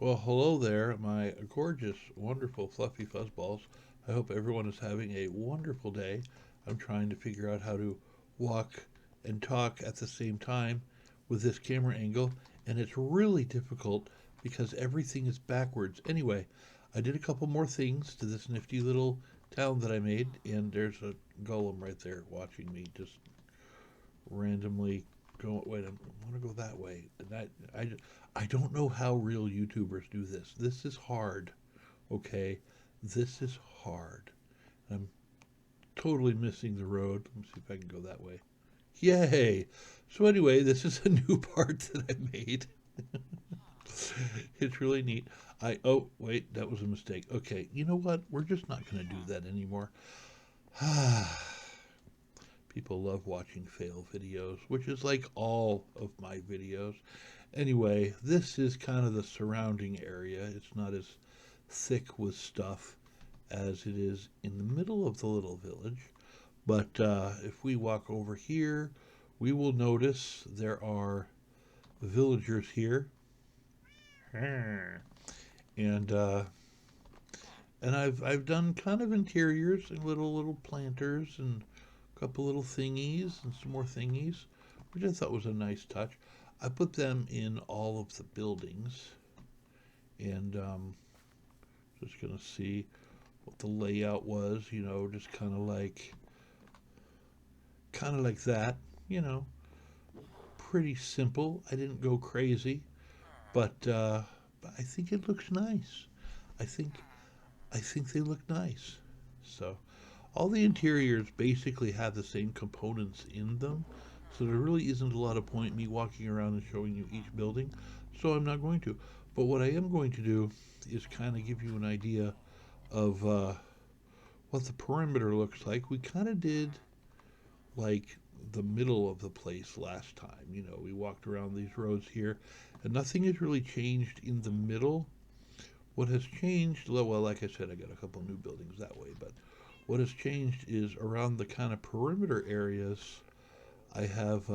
Well, hello there, my gorgeous, wonderful, fluffy fuzzballs. I hope everyone is having a wonderful day. I'm trying to figure out how to walk and talk at the same time with this camera angle, and it's really difficult because everything is backwards. Anyway, I did a couple more things to this nifty little town that I made, and there's a golem right there watching me just randomly go. Wait, I want to go that way. I don't know how real YouTubers do this. This is hard. Okay, this is hard. I'm totally missing the road. Let me see if I can go that way. Yay! So anyway, this is a new part that I made. It's really neat. Oh wait, that was a mistake. Okay, you know what? We're just not going to do that anymore. People love watching fail videos, which is like all of my videos. Anyway, this is kind of the surrounding area. It's not as thick with stuff as it is in the middle of the little village. But if we walk over here, we will notice there are villagers here. And I've done kind of interiors and little planters and a couple little thingies and some more thingies, which I thought was a nice touch. I put them in all of the buildings, and just gonna see what the layout was. Just kind of like that. You know, pretty simple. I didn't go crazy, but I think it looks nice. I think I think they look nice. So all the interiors basically have the same components in them. So there really isn't a lot of point me walking around and showing you each building. So I'm not going to. But what I am going to do is kind of give you an idea of what the perimeter looks like. We kind of did like the middle of the place last time. We walked around these roads here, and nothing has really changed in the middle. What has changed, well, like I said, I got a couple new buildings that way, but what has changed is around the kind of perimeter areas, I have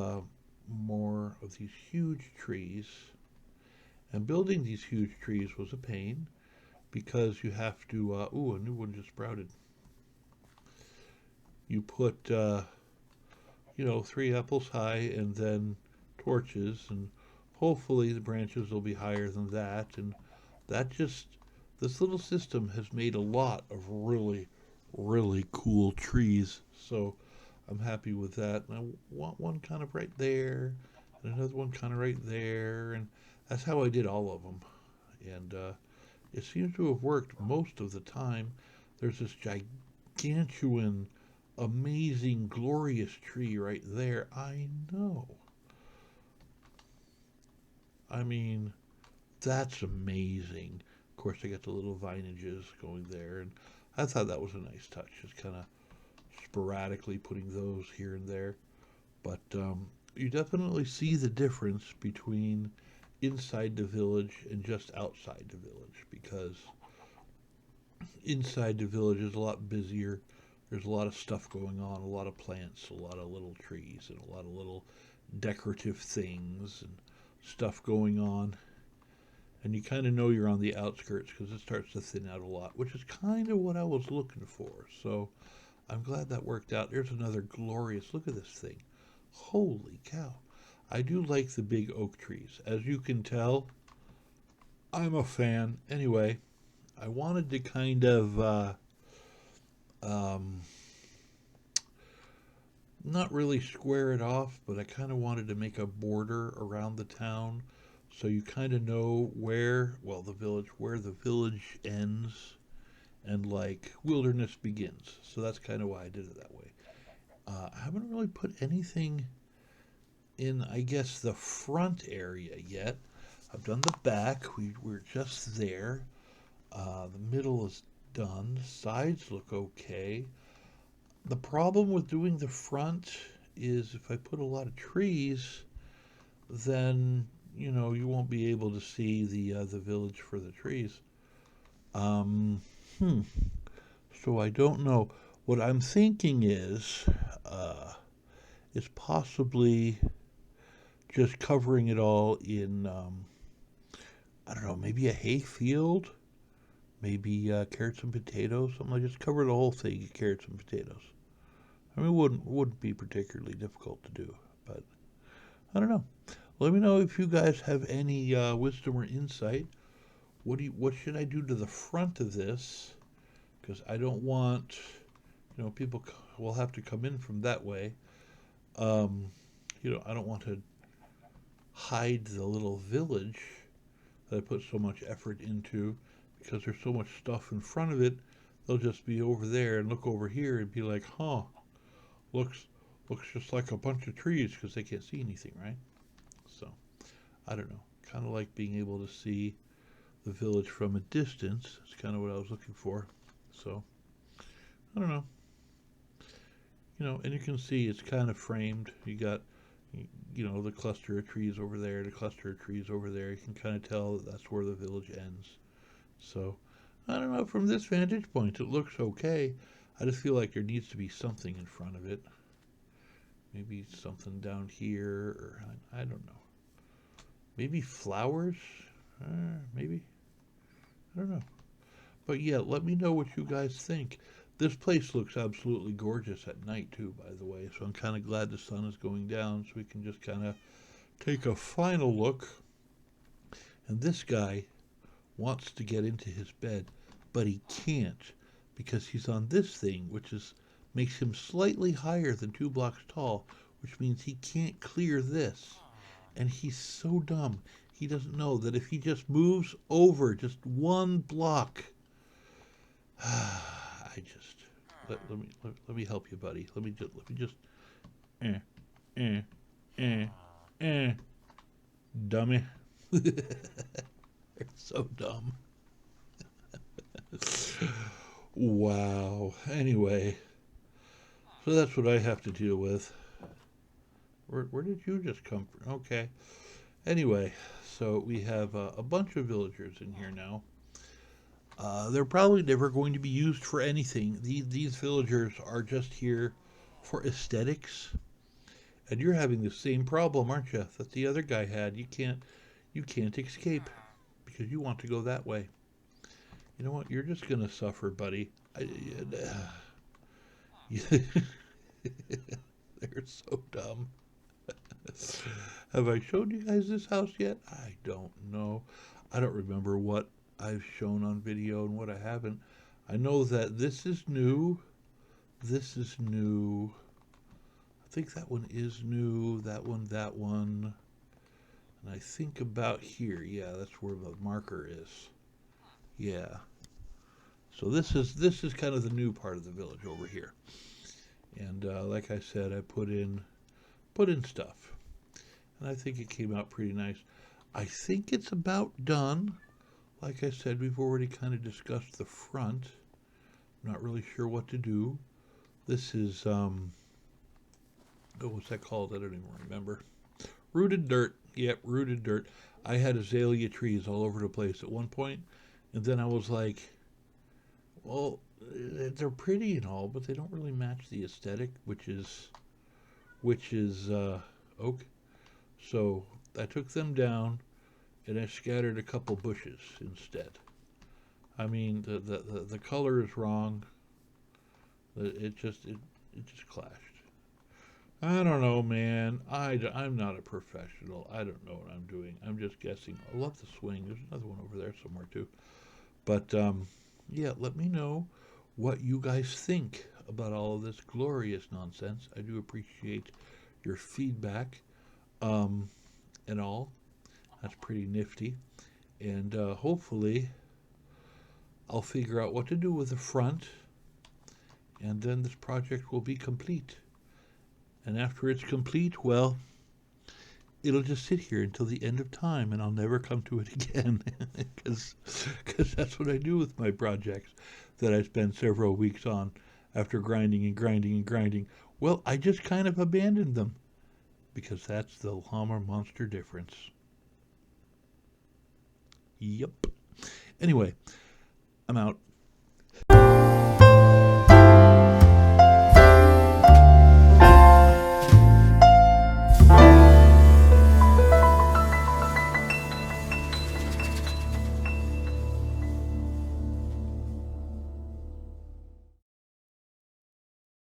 more of these huge trees. And building these huge trees was a pain because you have to, ooh, a new one just sprouted. You put, 3 apples high and then torches, and hopefully the branches will be higher than that. And that just, this little system has made a lot of really, really cool trees. So I'm happy with that. And I want one kind of right there, and another one kind of right there. And that's how I did all of them. And it seems to have worked most of the time. There's this gigantuan, amazing, glorious tree right there. I know. I mean, that's amazing. Of course, I got the little vinages going there, and I thought that was a nice touch, just kind of sporadically putting those here and there. But you definitely see the difference between inside the village and just outside the village because inside the village is a lot busier. There's a lot of stuff going on, a lot of plants, a lot of little trees, and a lot of little decorative things and stuff going on. And you kind of know you're on the outskirts because it starts to thin out a lot, which is kind of what I was looking for. So I'm glad that worked out. There's another glorious look at this thing. Holy cow. I do like the big oak trees. As you can tell, I'm a fan. Anyway, I wanted to kind of um, not really square it off, but I kind of wanted to make a border around the town so you kind of know where the village ends and like wilderness begins. So that's kind of why I did it that way. I haven't really put anything in, I guess, the front area yet. I've done the back. We're just there. The middle is done. The sides look okay. The problem with doing the front is if I put a lot of trees, then you won't be able to see the village for the trees. Um, hmm. So I don't know. What I'm thinking uh, is possibly just covering it all in I don't know, maybe a hay field, maybe carrots and potatoes, something like just cover the whole thing, carrots and potatoes. I mean, it wouldn't be particularly difficult to do, but I don't know. Let me know if you guys have any wisdom or insight. What should I do to the front of this? Because I don't want, people will have to come in from that way. Um, I don't want to hide the little village that I put so much effort into because there's so much stuff in front of it. They'll just be over there and look over here and be like, huh, looks looks just like a bunch of trees because they can't see anything, right? So I don't know. Kind of like being able to see the village from a distance. That's kind of what I was looking for. So I don't know. And you can see it's kind of framed. You got, the cluster of trees over there, the cluster of trees over there. You can kind of tell that that's where the village ends. So I don't know. From this vantage point, it looks okay. I just feel like there needs to be something in front of it. Maybe something down here, or I don't know. Maybe flowers? Maybe. I don't know. But yeah, let me know what you guys think. This place looks absolutely gorgeous at night too, by the way. So I'm kind of glad the sun is going down so we can just kind of take a final look. And this guy wants to get into his bed, but he can't because he's on this thing, which makes him slightly higher than 2 blocks tall, which means he can't clear this. And he's so dumb. He doesn't know that if he just moves over just 1 block, let me help you, buddy. Let me just eh eh eh eh dummy. They're so dumb. Wow. Anyway, so that's what I have to deal with. Where did you just come from? Okay. Anyway, so we have a bunch of villagers in here now. They're probably never going to be used for anything. These villagers are just here for aesthetics. And you're having the same problem, aren't you, that the other guy had? You can't escape because you want to go that way. You know what? You're just gonna suffer, buddy. They're so dumb. Have I showed you guys this house yet? I don't know. I don't remember what I've shown on video and what I haven't. I know that this is new. This is new. I think that one is new. That one. And I think about here. Yeah, that's where the marker is. Yeah. So this is kind of the new part of the village over here. And like I said, I put in stuff. And I think it came out pretty nice. I think it's about done. Like I said, we've already kind of discussed the front. I'm not really sure what to do. This is, what's that called? I don't even remember. Rooted dirt. Yep, rooted dirt. I had azalea trees all over the place at one point, and then I was like, well, they're pretty and all, but they don't really match the aesthetic, which is oak. So I took them down, and I scattered a couple bushes instead. I mean, the color is wrong. It just clashed. I don't know, man. I'm not a professional. I don't know what I'm doing. I'm just guessing. I love the swing. There's another one over there somewhere too. But yeah, let me know what you guys think about all of this glorious nonsense. I do appreciate your feedback and all. That's pretty nifty. And hopefully I'll figure out what to do with the front, and then this project will be complete. And after it's complete, well, it'll just sit here until the end of time, and I'll never come to it again, because that's what I do with my projects that I spend several weeks on after grinding and grinding and grinding. Well, I just kind of abandoned them, because that's the Llama monster difference. Yep. Anyway, I'm out.